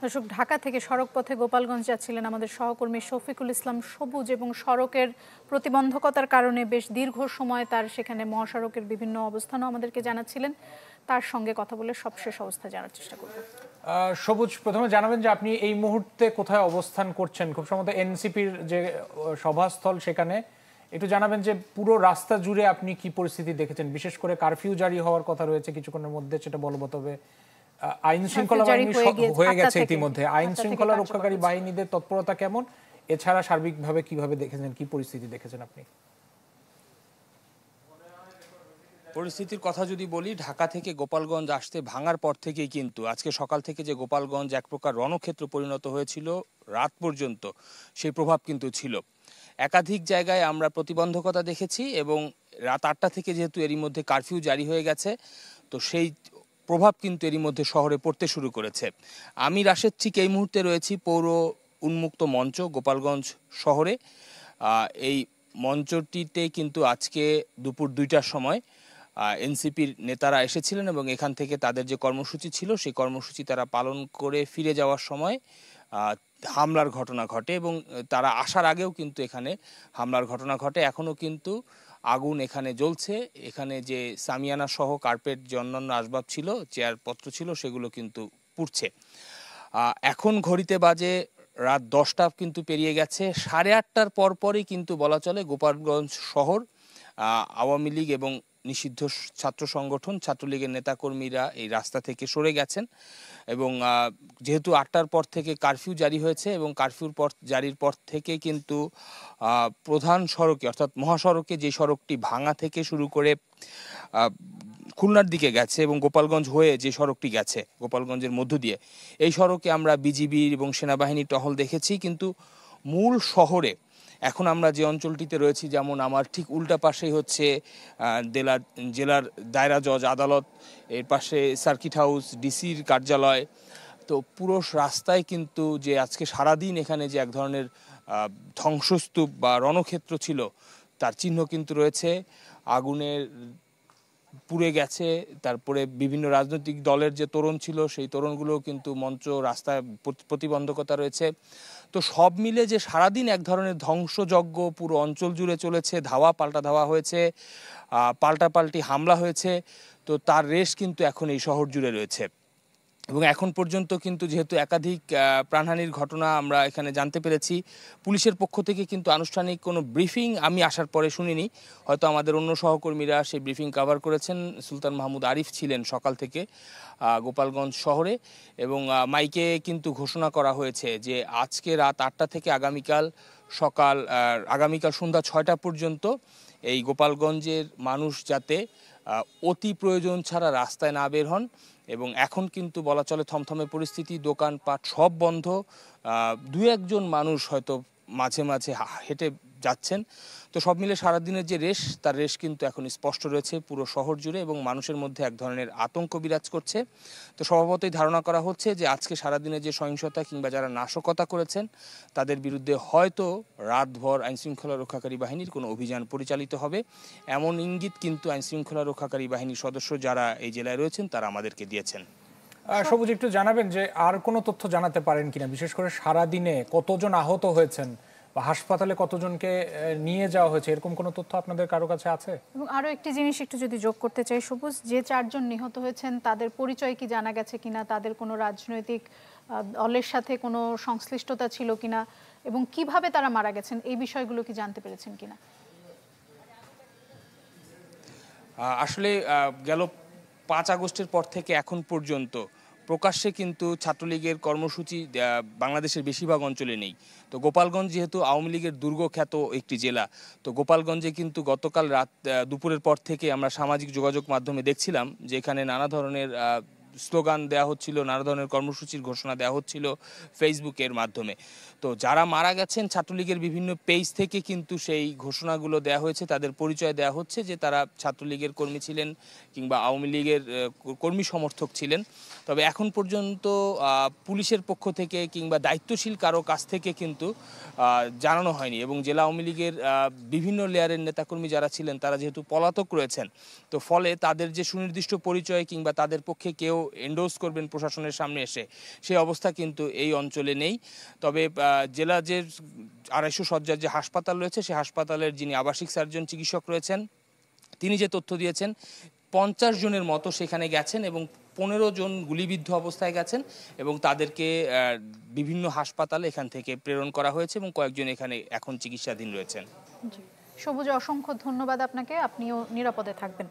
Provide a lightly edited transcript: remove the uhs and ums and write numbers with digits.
দর্শক, ঢাকা থেকে সড়ক পথে গোপালগঞ্জ যাচ্ছিলেন আমাদের সহকর্মী শফিকুল ইসলাম সবুজ এবং সড়কের প্রতিবন্ধকতার কারণে বেশ দীর্ঘ সময় তার সেখানে মহাসড়কের বিভিন্ন অবস্থানও আমাদেরকে জানাচ্ছিলেন। তার সঙ্গে কথা বলে সবশেষ অবস্থা জানার চেষ্টা করব। সবুজ, প্রথমে জানাবেন যে আপনি এই মুহূর্তে কোথায় অবস্থান করছেন? খুব সম্ভবত এনসিপির যে সভাস্থল সেখানে। একটু জানাবেন যে পুরো রাস্তা জুড়ে আপনি কি পরিস্থিতি দেখেছেন, বিশেষ করে কারফিউ জারি হওয়ার কথা রয়েছে কিছুক্ষণের মধ্যে, সেটা বলবৎ হবে। আইন শৃঙ্খলা বাহিনী হয়ে গেছে ইতিমধ্যে, আইন শৃঙ্খলা রক্ষাকারী বাহিনীদের তৎপরতা কেমন, এছাড়া সার্বিকভাবে কিভাবে দেখেছেন, কি পরিস্থিতি দেখেছেন আপনি? পরিস্থিতির কথা যদি বলি, ঢাকা থেকে গোপালগঞ্জ আসতে ভাঙার পর থেকেই কিন্তু আজকে সকাল থেকে যে গোপালগঞ্জ এক প্রকার রণক্ষেত্র পরিণত হয়েছিল রাত পর্যন্ত, সেই প্রভাব কিন্তু ছিল। একাধিক জায়গায় আমরা প্রতিবন্ধকতা দেখেছি এবং রাত 8টা থেকে যেহেতু এরই মধ্যে কারফিউ জারি হয়ে গেছে, তো সেই প্রভাব কিন্তু এরই মধ্যে শহরে পড়তে শুরু করেছে। আমি রাশেদ ঠিক এই মুহূর্তে রয়েছি পৌর উন্মুক্ত মঞ্চ গোপালগঞ্জ শহরে। এই মঞ্চটিতে কিন্তু আজকে দুপুর 2টার সময় এনসিপির নেতারা এসেছিলেন এবং এখান থেকে তাদের যে কর্মসূচি ছিল সেই কর্মসূচি তারা পালন করে ফিরে যাওয়ার সময় হামলার ঘটনা ঘটে এবং তারা আসার আগেও কিন্তু এখানে হামলার ঘটনা ঘটে। এখনও কিন্তু আগুন এখানে জ্বলছে। এখানে যে সামিয়ানা সহ কার্পেট যে অন্যান্য আসবাব ছিল, চেয়ারপত্র ছিল, সেগুলো কিন্তু পুড়ছে। এখন ঘড়িতে বাজে রাত 10টা কিন্তু পেরিয়ে গেছে। 8:30টার পরপরই কিন্তু বলা চলে গোপালগঞ্জ শহর আওয়ামী লীগ এবং নিষিদ্ধ ছাত্র সংগঠন ছাত্রলীগের নেতাকর্মীরা এই রাস্তা থেকে সরে গেছেন এবং যেহেতু 8টার পর থেকে কারফিউ জারি হয়েছে এবং কারফিউর পর জারির পর থেকে কিন্তু প্রধান সড়কে অর্থাৎ মহাসড়কে যে সড়কটি ভাঙা থেকে শুরু করে খুলনার দিকে গেছে এবং গোপালগঞ্জ হয়ে যে সড়কটি গেছে গোপালগঞ্জের মধ্য দিয়ে, এই সড়কে আমরা বিজিবি এবং সেনাবাহিনীর টহল দেখেছি। কিন্তু মূল শহরে এখন আমরা যে অঞ্চলটিতে রয়েছি, যেমন আমার ঠিক উল্টা পাশেই হচ্ছে জেলার দায়রা জজ আদালত, এর পাশে সার্কিট হাউস, ডিসির কার্যালয়। তো পুরো রাস্তায় কিন্তু যে আজকে সারাদিন এখানে যে এক ধরনের ধ্বংসস্তূপ বা রণক্ষেত্র ছিল তার চিহ্ন কিন্তু রয়েছে। আগুনের পুড়ে গেছে। তারপরে বিভিন্ন রাজনৈতিক দলের যে তোরণ ছিল সেই তোরণগুলো কিন্তু মঞ্চ রাস্তায় প্রতিবন্ধকতা রয়েছে। তো সব মিলে যে সারাদিন এক ধরনের ধ্বংসযজ্ঞ পুরো অঞ্চল জুড়ে চলেছে, ধাওয়া পাল্টা ধাওয়া হয়েছে, পাল্টাপাল্টি হামলা হয়েছে, তো তার রেশ কিন্তু এখন এই শহর জুড়ে রয়েছে। এবং এখন পর্যন্ত কিন্তু যেহেতু একাধিক প্রাণহানির ঘটনা আমরা এখানে জানতে পেরেছি, পুলিশের পক্ষ থেকে কিন্তু আনুষ্ঠানিক কোনো ব্রিফিং আমি আসার পরে শুনিনি। হয়তো আমাদের অন্য সহকর্মীরা সেই ব্রিফিং কভার করেছেন। সুলতান মাহমুদ আরিফ ছিলেন সকাল থেকে গোপালগঞ্জ শহরে এবং মাইকে কিন্তু ঘোষণা করা হয়েছে যে আজকে রাত 8টা থেকে আগামীকাল সন্ধ্যা 6টা পর্যন্ত এই গোপালগঞ্জের মানুষ যাতে অতি প্রয়োজন ছাড়া রাস্তায় না বের হন। এবং এখন কিন্তু বলা চলে থমথমে পরিস্থিতি, দোকানপাট সব বন্ধ। 2-1জন মানুষ হয়তো মাঝে মাঝে হেঁটে যাচ্ছেন। তো সব মিলে সারাদিনের যে রেশ, তার রেশ কিন্তু এখন স্পষ্ট রয়েছে পুরো শহর জুড়ে এবং মানুষের মধ্যে এক ধরনের আতঙ্ক বিরাজ করছে। তো স্বভাবতই ধারণা করা হচ্ছে যে আজকে সারাদিনের যে সহিংসতা কিংবা যারা নাশকতা করেছেন তাদের বিরুদ্ধে হয়তো রাতভর আইনশৃঙ্খলা রক্ষাকারী বাহিনীর কোনো অভিযান পরিচালিত হবে, এমন ইঙ্গিত কিন্তু আইনশৃঙ্খলা রক্ষাকারী বাহিনীর সদস্য যারা এই জেলায় রয়েছেন তারা আমাদেরকে দিয়েছেন। সবুজ, একটু জানাবেন যে আর কোনো তথ্য জানাতে পারেন কিনা, বিশেষ করে সারাদিনে কতজন আহত হয়েছেন বা হাসপাতালে কতজনকে নিয়ে যাওয়া হয়েছে, এরকম কোনো তথ্য আপনাদের কারো কাছে আছে? এবং আরো একটি জিনিস একটু যদি যোগ করতে চাই সবুজ, যে 4জন নিহত হয়েছেন তাদের পরিচয় কি জানা গেছে কিনা, তাদের কোনো রাজনৈতিক দলের সাথে কোনো সংশ্লিষ্টতা ছিল কিনা এবং কিভাবে তারা মারা গেছেন, এই বিষয়গুলো কি জানতে পেরেছেন কিনা? আসলে গেল 5 আগস্টের পর থেকে এখন পর্যন্ত প্রকাশ্যে কিন্তু ছাত্রলীগের কর্মসূচি বাংলাদেশের বেশিরভাগ অঞ্চলে নেই। তো গোপালগঞ্জ যেহেতু আওয়ামী লীগের দুর্গখ্যাত একটি জেলা, তো গোপালগঞ্জে কিন্তু গতকাল দুপুরের পর থেকে আমরা সামাজিক যোগাযোগ মাধ্যমে দেখছিলাম যে এখানে নানা ধরনের স্লোগান দেওয়া হচ্ছিল, নানা ধরনের কর্মসূচির ঘোষণা দেওয়া হচ্ছিল ফেসবুকের মাধ্যমে। তো যারা মারা গেছেন ছাত্রলীগের বিভিন্ন পেজ থেকে কিন্তু সেই ঘোষণাগুলো দেওয়া হয়েছে, তাদের পরিচয় দেওয়া হচ্ছে যে তারা ছাত্রলীগের কর্মী ছিলেন কিংবা আওয়ামী লীগের কর্মী সমর্থক ছিলেন। তবে এখন পর্যন্ত পুলিশের পক্ষ থেকে কিংবা দায়িত্বশীল কারো কাছ থেকে কিন্তু জানানো হয়নি এবং জেলা আওয়ামী লীগের বিভিন্ন লেয়ারের নেতাকর্মী যারা ছিলেন তারা যেহেতু পলাতক রয়েছেন, তো ফলে তাদের যে সুনির্দিষ্ট পরিচয় কিংবা তাদের পক্ষে কেউ এন্ডোর্স করবেন প্রশাসনের সামনে এসে, সেই অবস্থা কিন্তু এই অঞ্চলে নেই। তবে জেলা যে 250 শয্যার যে হাসপাতাল রয়েছে, সেই হাসপাতালের যিনি আবাসিক সার্জন চিকিৎসক রয়েছেন, তিনি যে তথ্য দিয়েছেন 50 জনের মতো সেখানে গেছেন এবং 15 জন গুলিবিদ্ধ অবস্থায় গেছেন এবং তাদেরকে বিভিন্ন হাসপাতালে এখান থেকে প্রেরণ করা হয়েছে এবং কয়েকজন এখানে এখন চিকিৎসাধীন রয়েছেন। সবুজ, অসংখ্য ধন্যবাদ আপনাকে, আপনিও নিরাপদে থাকবেন।